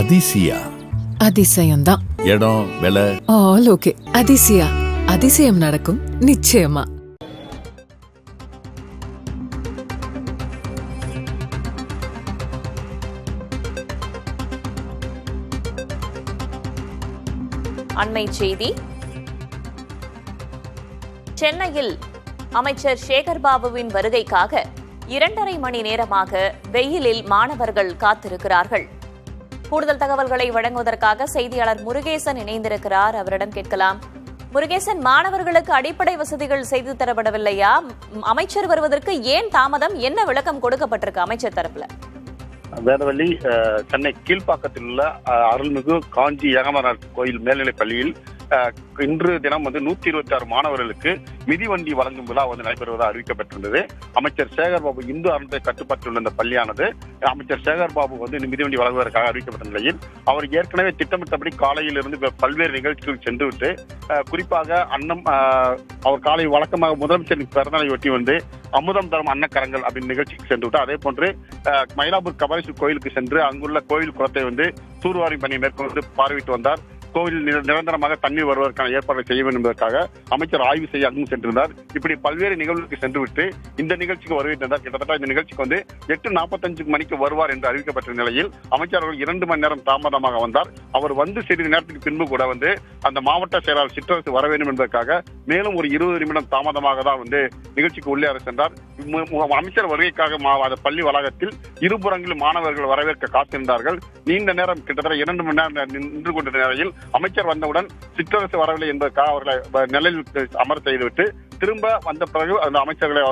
அதிசயா அதிசயம்தான். இடம் விலை all okay. Athisaya, அதிசயம் நடக்கும் நிச்சயமா. அண்மை செய்தி. சென்னையில் அமைச்சர் சேகர்பாபுவின் வருகைக்காக 2.5 மணி நேரமாக வெயிலில் மாணவர்கள் காத்திருக்கிறார்கள். கூடுதல் தகவல்களை வழங்குவதற்காக செய்தியாளர் முருகேசன் இணைந்திருக்கிறார். அவரிடம் கேட்கலாம். முருகேசன், மாணவர்களுக்கு அடிப்படை வசதிகள் செய்து தரப்படவில்லையா? அமைச்சர் வருவதற்கு ஏன் தாமதம்? என்ன விளக்கம் கொடுக்கப்பட்டிருக்கு அமைச்சர் தரப்புல? வேதவள்ளி, சென்னை கீழ்ப்பாக்கத்தில் உள்ள அருள்மிகு காஞ்சி ஏகாம்பரநாத் கோயில் மேல்நிலைப் பள்ளியில் இன்று தினம் 126 மாணவர்களுக்கு மிதிவண்டி வழங்கும் விழா நடைபெறுவதாக அறிவிக்கப்பட்டிருந்தது. அமைச்சர் சேகர்பாபு இந்து அறநிலையத்துறை கட்டுப்பாட்டில் உள்ள இந்த பள்ளியானது அமைச்சர் சேகர்பாபு மிதிவண்டி வழங்குவதற்காக அறிவிக்கப்பட்ட நிலையில் அவர் ஏற்கனவே திட்டமிட்டபடி காலையில் இருந்து பல்வேறு நிகழ்ச்சிகள் சென்றுவிட்டு, குறிப்பாக அவர் காலை வழக்கமாக முதலமைச்சரின் பிறந்தநாளை ஒட்டி அமுதம் தரும் அன்னக்கரங்கள் அப்படின்னு நிகழ்ச்சிக்கு சென்று விட்டு, அதே போன்று மயிலாப்பூர் கபாலீஸ்வரர் கோயிலுக்கு சென்று அங்குள்ள கோயில் குளத்தை தூர்வாரி பணியை மேற்கொண்டு பார்வையிட்டு வந்தார். கோவில் நிரந்தரமாக தண்ணீர் வருவதற்கான ஏற்பாடு செய்ய வேண்டும் என்பதற்காக அமைச்சர் ஆய்வு செய்ய அங்கும் சென்றிருந்தார். இப்படி பல்வேறு நிகழ்வுகளுக்கு சென்றுவிட்டு இந்த நிகழ்ச்சிக்கு வருகின்றார். கிட்டத்தட்ட இந்த நிகழ்ச்சிக்கு 8:45 மணிக்கு வருவார் என்று அறிவிக்கப்பட்ட நிலையில் அமைச்சர் அவர்கள் 2 மணி நேரம் தாமதமாக வந்தார். அவர் சிறிது நேரத்துக்கு பின்பு கூட அந்த மாவட்ட செயலாளர் சிற்றரசு வர வேண்டும் என்பதற்காக மேலும் ஒரு 20 நிமிடம் தாமதமாக தான் நிகழ்ச்சிக்கு உள்ளே சென்றார். அமைச்சர் வருகைக்காக பள்ளி வளாகத்தில் இருபுறங்களில் மாணவர்கள் வரவேற்க காத்திருந்தார்கள். நீண்ட நேரம், கிட்டத்தட்ட 2 மணி நேரம் நின்று கொண்ட நிலையில் அமைச்சர் வந்தவுடன் சிற்றரசு வரவில்லை என்பதற்காக அவர்களை நிலையில் அமர செய்துவிட்டு திரும்ப வந்த பிறகு அந்த அமைச்சர்களை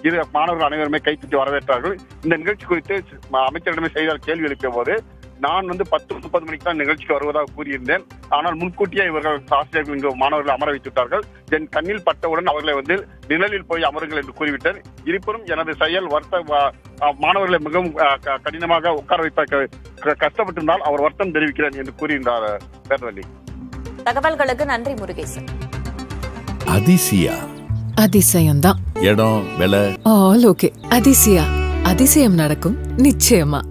இரு மாணவர்கள் அனைவருமே கைத்தட்டி வரவேற்றார்கள். இந்த நிகழ்ச்சி குறித்து அமைச்சரிடமே செய்தியாளர் கேள்வி எழுப்பிய போது, நான் 10:30 மணிக்கு தான் நிகழ்ச்சிக்கு வருவதாக கூறியிருந்தேன். ஆனால் முன்கூட்டியே இவர்கள் ஆசிரியர்கள் இங்கு மாணவர்களை அமர வைத்துவிட்டார்கள். என் கண்ணில் பட்டவுடன் அவர்களை நிழலில் போய் அமருங்கள் என்று கூறிவிட்டேன். இருப்பினும் எனது செயல் மாணவர்களை மிகவும் கடினமாக உட்கார வைப்ப கஷ்டப்பட்டிருந்தால் அவர் வருத்தம் தெரிவிக்கிறேன் என்று கூறுகின்றார். வேதவள்ளி, தகவல்களுக்கு நன்றி முருகேசன். அதிசயா, அதிசயம்தான். இடம் விலை ஆல் ஓகே. அதிசயா, அதிசயம் நடக்கும் நிச்சயமா.